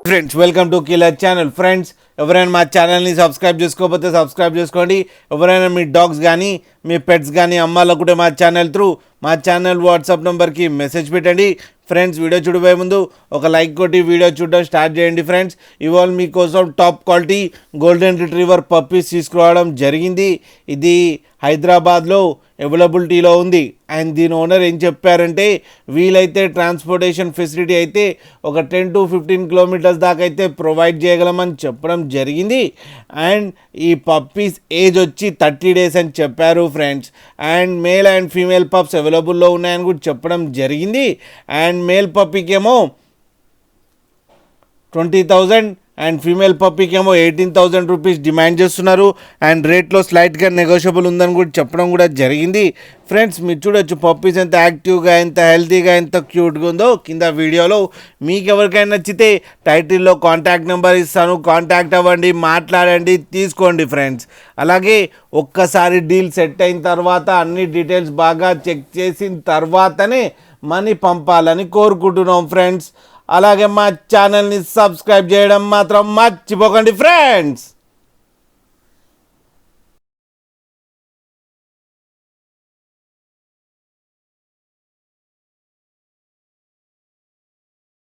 Friends welcome to killer channel. Friends ఎవరైనా మా ఛానల్ని సబ్స్క్రైబ్ చేసుకోకపోతే సబ్స్క్రైబ్ చేసుకోండి. ఎవరైనా మీ డాగ్స్ కానీ మీ పెట్స్ కానీ అమ్మాలనుకుంటే మా ఛానల్ త్రూ మా ఛానల్ వాట్సాప్ నెంబర్కి మెసేజ్ పెట్టండి. ఫ్రెండ్స్ వీడియో చూడబోయే ముందు ఒక లైక్ కొట్టి వీడియో చూడడం స్టార్ట్ చేయండి. ఫ్రెండ్స్ ఇవాళ మీకోసం top quality golden retriever puppies తీసుకురావడం జరిగింది. ఇది హైదరాబాద్లో అవైలబిలిటీలో ఉంది. అండ్ దీని ఓనర్ ఏం చెప్పారంటే వీలైతే ట్రాన్స్పోర్టేషన్ ఫెసిలిటీ అయితే ఒక 10 to 15 కిలోమీటర్స్ దాకా అయితే ప్రొవైడ్ చేయగలమని చెప్పడం జరిగింది. అండ్ ఈ పప్పీస్ ఏజ్ వచ్చి 30 days అని చెప్పారు friends. And male and female pups అవైలబుల్లో ఉన్నాయని కూడా చెప్పడం జరిగింది. అండ్ మేల్ పప్పీకేమో 20,000 అండ్ ఫీమేల్ పప్పీకి ఏమో 18,000 రూపీస్ డిమాండ్ చేస్తున్నారు. అండ్ రేట్లో స్లైట్గా నెగోషియబుల్ ఉందని కూడా చెప్పడం కూడా జరిగింది. ఫ్రెండ్స్ మీరు చూడొచ్చు పప్పీస్ ఎంత యాక్టివ్గా, ఎంత హెల్తీగా, ఎంత క్యూట్గా ఉందో కింద వీడియోలో. మీకు ఎవరికైనా నచ్చితే టైటిల్లో కాంటాక్ట్ నెంబర్ ఇస్తాను, కాంటాక్ట్ అవ్వండి, మాట్లాడండి, తీసుకోండి ఫ్రెండ్స్. అలాగే ఒక్కసారి డీల్ సెట్ అయిన తర్వాత అన్ని డీటెయిల్స్ బాగా చెక్ చేసిన తర్వాతనే మనీ పంపాలని కోరుకుంటున్నాం ఫ్రెండ్స్. అలాగే మా ఛానల్ని సబ్స్క్రైబ్ చేయడం మాత్రం మర్చిపోకండి ఫ్రెండ్స్.